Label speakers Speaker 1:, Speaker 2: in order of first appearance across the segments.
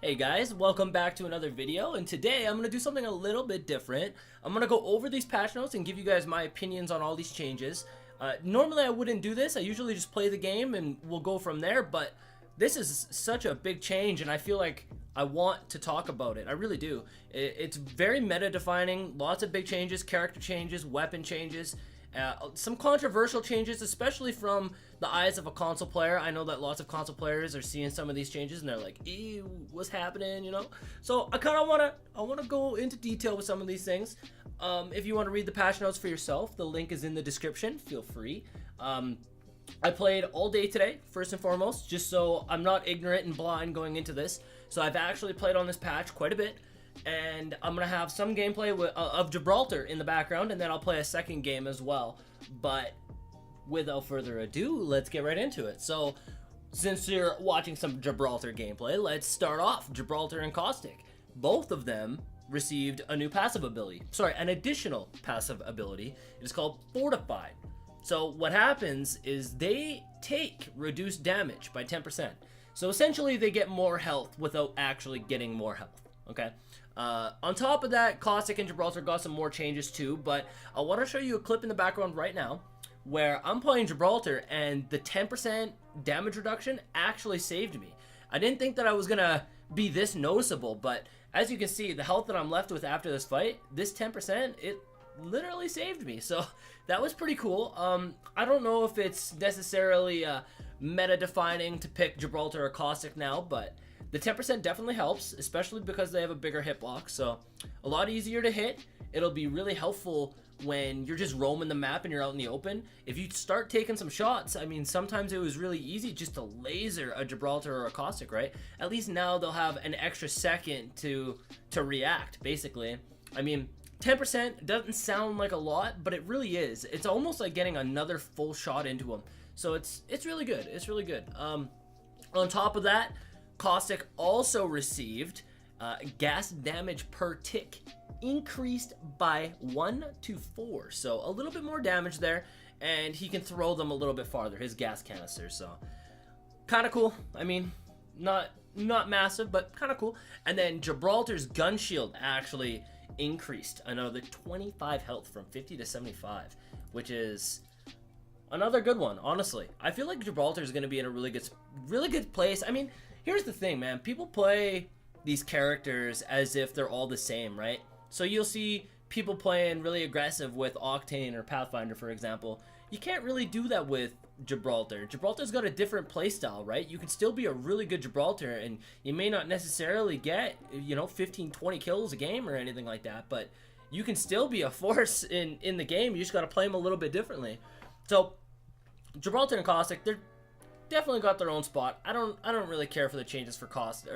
Speaker 1: Hey guys, welcome back to another video, and today I'm going to do something a little bit different. I'm going to go over these patch notes and give you guys my opinions on all these changes. Normally I wouldn't do this, I usually just play the game and we'll go from there, but this is such a big change and I feel like I want to talk about it. I really do. It's very meta defining, lots of big changes, character changes, weapon changes. Some controversial changes, especially from the eyes of a console player. I know that lots of console players are seeing some of these changes and they're like, ew, what's happening, you know? So I kind of want to go into detail with some of these things. If you want to read the patch notes for yourself, the link is in the description. Feel free. I played all day today, first and foremost, just so I'm not ignorant and blind going into this. So I've actually played on this patch quite a bit. And I'm gonna have some gameplay of Gibraltar in the background, and then I'll play a second game as well. But without further ado, let's get right into it. So since you're watching some Gibraltar gameplay, let's start off. Gibraltar and Caustic, both of them received a new passive ability, an additional passive ability. It is called Fortified. So what happens is they take reduced damage by 10%. So essentially they get more health without actually getting more health. Okay. On top of that, Caustic and Gibraltar got some more changes too, but I want to show you a clip in the background right now where I'm playing Gibraltar and the 10% damage reduction actually saved me. I didn't think that I was gonna be this noticeable, but as you can see, the health that I'm left with after this fight, this 10%, it literally saved me. So that was pretty cool. I don't know if it's necessarily meta defining to pick Gibraltar or Caustic now, but the 10% definitely helps, especially because they have a bigger hitbox, so a lot easier to hit. It'll be really helpful when you're just roaming the map and you're out in the open. If you start taking some shots, I mean, sometimes it was really easy just to laser a Gibraltar or a Caustic, right? At least now they'll have an extra second to react, basically. I mean, 10% doesn't sound like a lot, but it really is. It's almost like getting another full shot into them. So it's really good. It's really good. On top of that, Caustic also received gas damage per tick increased by 1 to 4, so a little bit more damage there, and he can throw them a little bit farther, his gas canisters, so kind of cool. I mean, not massive, but kind of cool. And then Gibraltar's gun shield actually increased another 25 health from 50 to 75, which is another good one. Honestly, I feel like Gibraltar is going to be in a really good place. I mean, here's the thing, man. People play these characters as if they're all the same, right? So you'll see people playing really aggressive with Octane or Pathfinder, for example. You can't really do that with Gibraltar. Gibraltar's got a different playstyle, right? You can still be a really good Gibraltar, and you may not necessarily get, 15, 20 kills a game or anything like that, but you can still be a force in the game. You just got to play them a little bit differently. So Gibraltar and Caustic, they're definitely got their own spot. I don't really care for the changes for Caustic,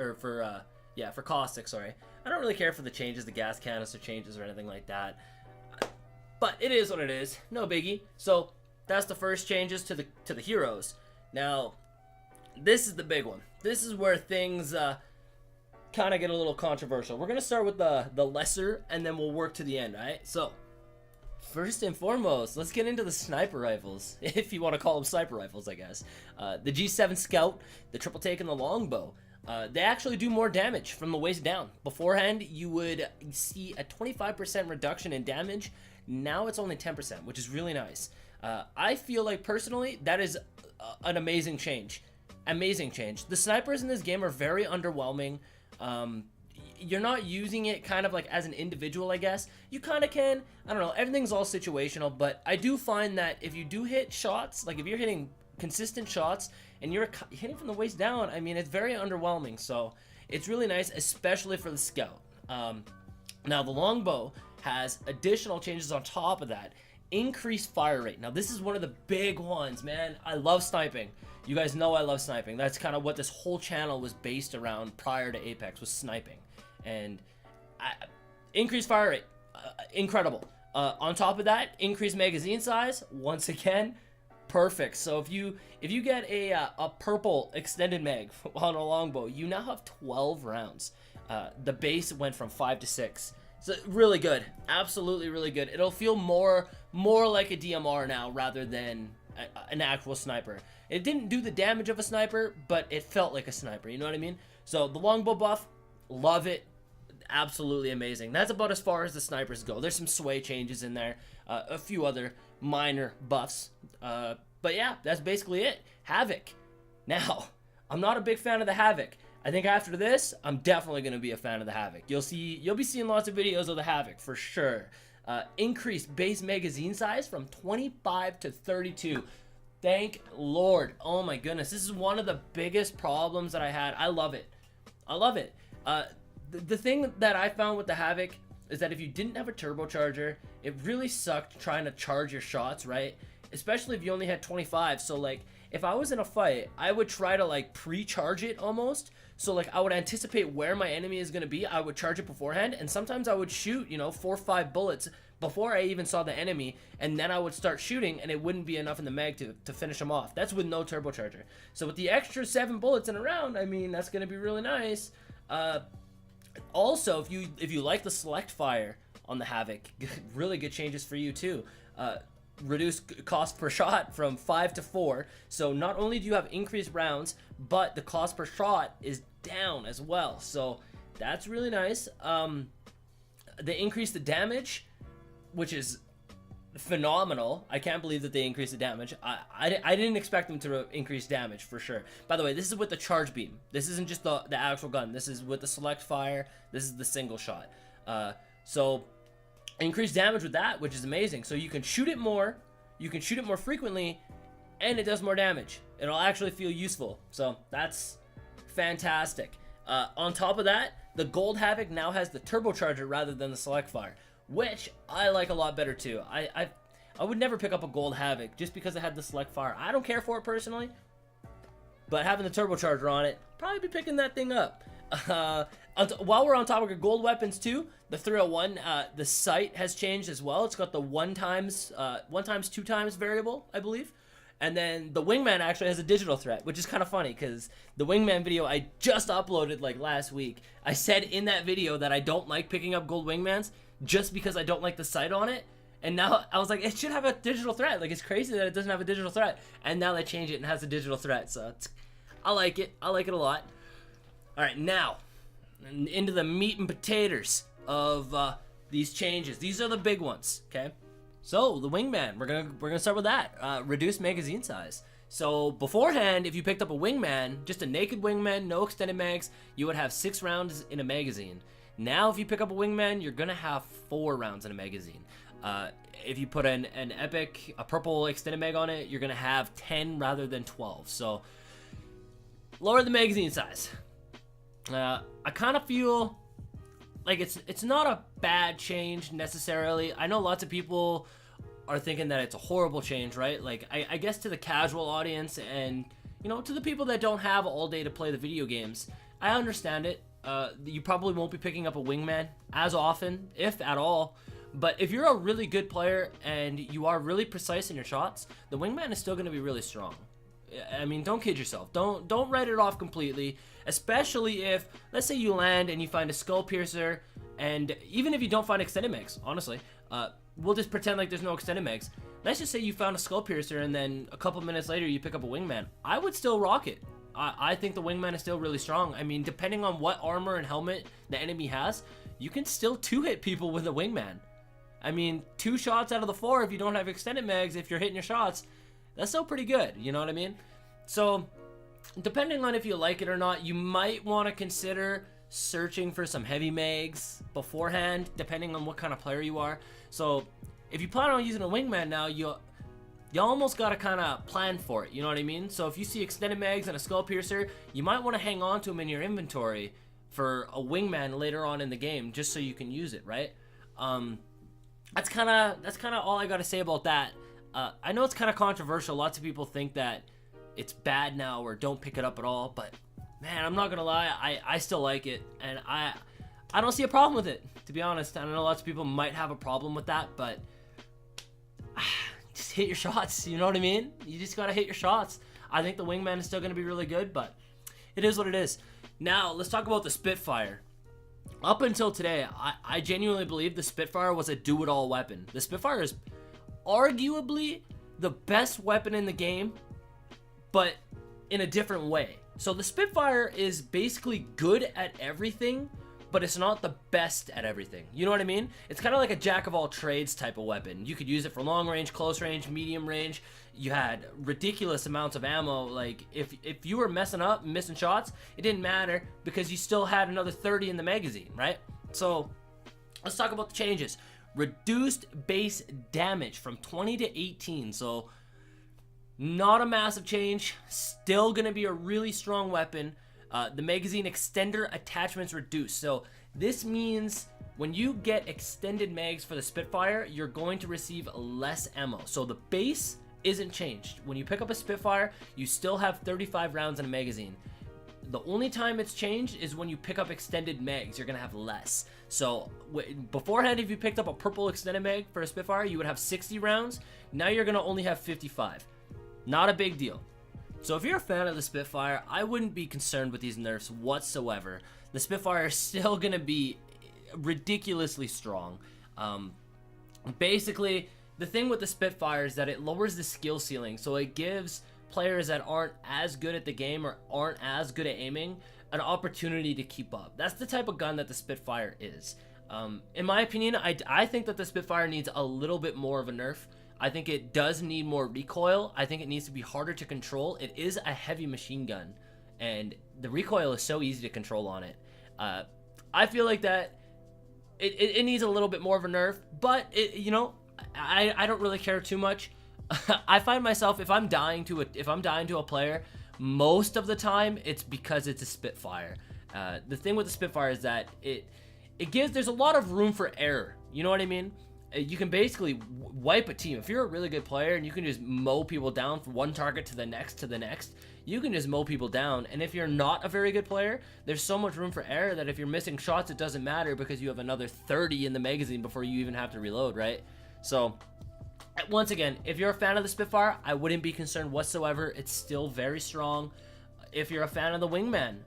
Speaker 1: sorry. I don't really care for the changes, the gas canister changes or anything like that. But it is what it is. No biggie. So that's the first changes to the heroes. Now, this is the big one. This is where things kind of get a little controversial. We're gonna start with the lesser, and then we'll work to the end, alright? So first and foremost, let's get into the sniper rifles, if you want to call them sniper rifles, I guess. The G7 Scout, the triple take, and the longbow. They actually do more damage from the waist down. Beforehand, you would see a 25% reduction in damage. Now it's only 10%, which is really nice. I feel like, personally, that is an amazing change. Amazing change. The snipers in this game are very underwhelming. You're not using it kind of like as an individual, I guess. You kind of can. I don't know. Everything's all situational, but I do find that if you do hit shots, like if you're hitting consistent shots and you're hitting from the waist down, I mean, it's very underwhelming. So it's really nice, especially for the Scout. Now, the longbow has additional changes on top of that. Increased fire rate. Now, this is one of the big ones, man. I love sniping. You guys know I love sniping. That's kind of what this whole channel was based around prior to Apex, was sniping. And increased fire rate, incredible. On top of that, increased magazine size, once again, perfect. So if you get a purple extended mag on a longbow, you now have 12 rounds. The base went from 5 to 6. So really good, absolutely really good. It'll feel more like a DMR now rather than an actual sniper. It didn't do the damage of a sniper, but it felt like a sniper, you know what I mean? So the longbow buff, love it. Absolutely amazing. That's about as far as the snipers go. There's some sway changes in there, a few other minor buffs, but yeah, that's basically it. Havoc. Now, I'm not a big fan of the Havoc. I think after this, I'm definitely going to be a fan of the Havoc. You'll be seeing lots of videos of the Havoc for sure. Increased base magazine size from 25 to 32. Thank Lord. Oh my goodness. This is one of the biggest problems that I had. I love it. I love it. The thing that I found with the Havoc is that if you didn't have a turbocharger, it really sucked trying to charge your shots, right? Especially if you only had 25. So like, if I was in a fight, I would try to like pre-charge it almost. So like, I would anticipate where my enemy is going to be. I would charge it beforehand, and sometimes I would shoot, 4 or 5 bullets before I even saw the enemy, and then I would start shooting, and it wouldn't be enough in the mag to finish them off. That's with no turbocharger. So with the extra 7 bullets in a round, I mean, that's going to be really nice. Also, if you like the select fire on the Havoc, really good changes for you too. Reduce cost per shot from 5 to 4. So not only do you have increased rounds, but the cost per shot is down as well. So that's really nice. They increase the damage, which is phenomenal. I can't believe that they increased the damage. I didn't expect them to increase damage for sure. By the way, this is with the charge beam. This isn't just the actual gun. This is with the select fire. This is the single shot. So increased damage with that, which is amazing. So you can shoot it more, you can shoot it more frequently, and it does more damage. It'll actually feel useful. So that's fantastic. On top of that, the Gold Havoc now has the turbocharger rather than the select fire, which I like a lot better too. I would never pick up a Gold Havoc just because it had the select fire. I don't care for it personally, but having the turbocharger on it, probably be picking that thing up. While we're on topic of gold weapons too, the 301, the sight has changed as well. It's got the 1 times 2 times variable, I believe. And then the Wingman actually has a digital threat, which is kind of funny because the Wingman video I just uploaded like last week, I said in that video that I don't like picking up gold Wingmans just because I don't like the sight on it. And now I was like, it should have a digital threat. Like, it's crazy that it doesn't have a digital threat. And now they change it and has a digital threat. So I like it. I like it a lot. All right, now into the meat and potatoes of these changes. These are the big ones, okay? So the Wingman, we're gonna start with that. Reduced magazine size. So beforehand, if you picked up a Wingman, just a naked Wingman, no extended mags, you would have 6 rounds in a magazine. Now, if you pick up a Wingman, you're gonna have 4 rounds in a magazine. If you put an epic, a purple extended mag on it, you're gonna have 10 rather than 12. So lower the magazine size. I kind of feel like it's not a bad change necessarily. I know lots of people are thinking that it's a horrible change, right? Like, I guess to the casual audience and, to the people that don't have all day to play the video games, I understand it. You probably won't be picking up a Wingman as often, if at all. But if you're a really good player and you are really precise in your shots, the Wingman is still going to be really strong. I mean, don't kid yourself. Don't write it off completely, especially if, let's say you land and you find a skull piercer, and even if you don't find extended mags, honestly, we'll just pretend like there's no extended mags. Let's just say you found a skull piercer and then a couple minutes later you pick up a Wingman. I would still rock it. I think the Wingman is still really strong. I mean, depending on what armor and helmet the enemy has, you can still 2-hit people with a Wingman. I mean, 2 shots out of the 4 if you don't have extended mags, if you're hitting your shots, that's still pretty good, you know what I mean? So, depending on if you like it or not, you might want to consider searching for some heavy mags beforehand, depending on what kind of player you are. So, if you plan on using a Wingman now, you almost got to kind of plan for it, you know what I mean? So, if you see extended mags and a skull piercer, you might want to hang on to them in your inventory for a Wingman later on in the game, just so you can use it, right? That's kind of all I got to say about that. I know it's kind of controversial. Lots of people think that it's bad now or don't pick it up at all, but man, I'm not gonna lie, I still like it, and I don't see a problem with it, to be honest. I know lots of people might have a problem with that, but just hit your shots, you know what I mean? You just gotta hit your shots. I think the Wingman is still gonna be really good, but it is what it is. Now, let's talk about the Spitfire. Up until today, I genuinely believe the Spitfire was a do-it-all weapon. The Spitfire is arguably the best weapon in the game, but in a different way. So the Spitfire is basically good at everything, but it's not the best at everything. You know what I mean? It's kind of like a jack of all trades type of weapon. You could use it for long range, close range, medium range. You had ridiculous amounts of ammo. Like if you were messing up, missing shots, it didn't matter because you still had another 30 in the magazine, right? So let's talk about the changes. Reduced base damage from 20 to 18. So not a massive change. Still gonna be a really strong weapon. The magazine extender attachments reduced. So this means when you get extended mags for the Spitfire, you're going to receive less ammo. So the base isn't changed. When you pick up a Spitfire, you still have 35 rounds in a magazine. The only time it's changed is when you pick up extended mags, you're gonna have less. So beforehand, if you picked up a purple extended mag for a Spitfire, you would have 60 rounds. Now you're gonna only have 55. Not a big deal. So if you're a fan of the Spitfire, I wouldn't be concerned with these nerfs whatsoever. The Spitfire is still going to be ridiculously strong. Basically, the thing with the Spitfire is that it lowers the skill ceiling. So it gives players that aren't as good at the game or aren't as good at aiming an opportunity to keep up. That's the type of gun that the Spitfire is. In my opinion, I think that the Spitfire needs a little bit more of a nerf. I think it does need more recoil. I think it needs to be harder to control. It is a heavy machine gun, and the recoil is so easy to control on it. I feel like that it needs a little bit more of a nerf, but you know, I don't really care too much. I find myself, if I'm dying to a player, most of the time it's because it's a Spitfire. The thing with the Spitfire is that there's a lot of room for error. You know what I mean? You can basically wipe a team. If you're a really good player and you can just mow people down from one target to the next, you can just mow people down. And if you're not a very good player, there's so much room for error that if you're missing shots, it doesn't matter because you have another 30 in the magazine before you even have to reload, right? So once again, if you're a fan of the Spitfire, I wouldn't be concerned whatsoever. It's still very strong. If you're a fan of the Wingman,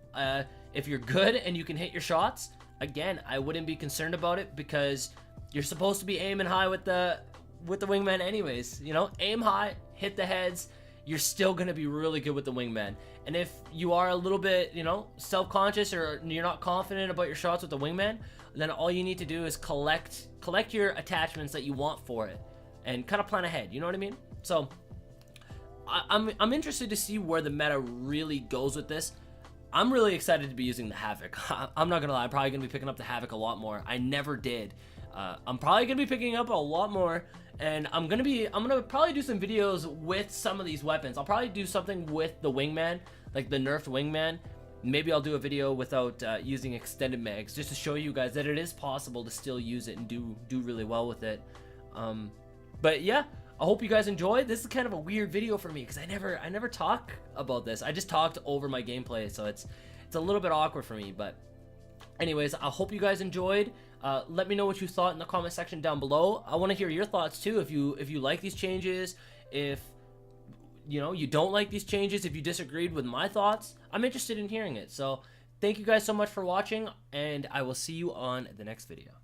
Speaker 1: if you're good and you can hit your shots, again, I wouldn't be concerned about it because you're supposed to be aiming high with the Wingman anyways. You know, aim high, hit the heads. You're still going to be really good with the Wingman. And if you are a little bit, you know, self-conscious or you're not confident about your shots with the Wingman, then all you need to do is collect your attachments that you want for it and kind of plan ahead. You know what I mean? So I'm interested to see where the meta really goes with this. I'm really excited to be using the Havoc. I'm not going to lie. I'm probably going to be picking up the Havoc a lot more. I never did. I'm probably gonna be picking up a lot more, and I'm gonna probably do some videos with some of these weapons. I'll probably do something with the Wingman, like the nerfed Wingman. Maybe I'll do a video without using extended mags, just to show you guys that it is possible to still use it and do really well with it. But yeah, I hope you guys enjoyed. This is kind of a weird video for me because I never talk about this. I just talked over my gameplay, so it's a little bit awkward for me. But anyways, I hope you guys enjoyed. Let me know what you thought in the comment section down below. I want to hear your thoughts too. If you like these changes, if you know you don't like these changes, if you disagreed with my thoughts, I'm interested in hearing it. So thank you guys so much for watching, and I will see you on the next video.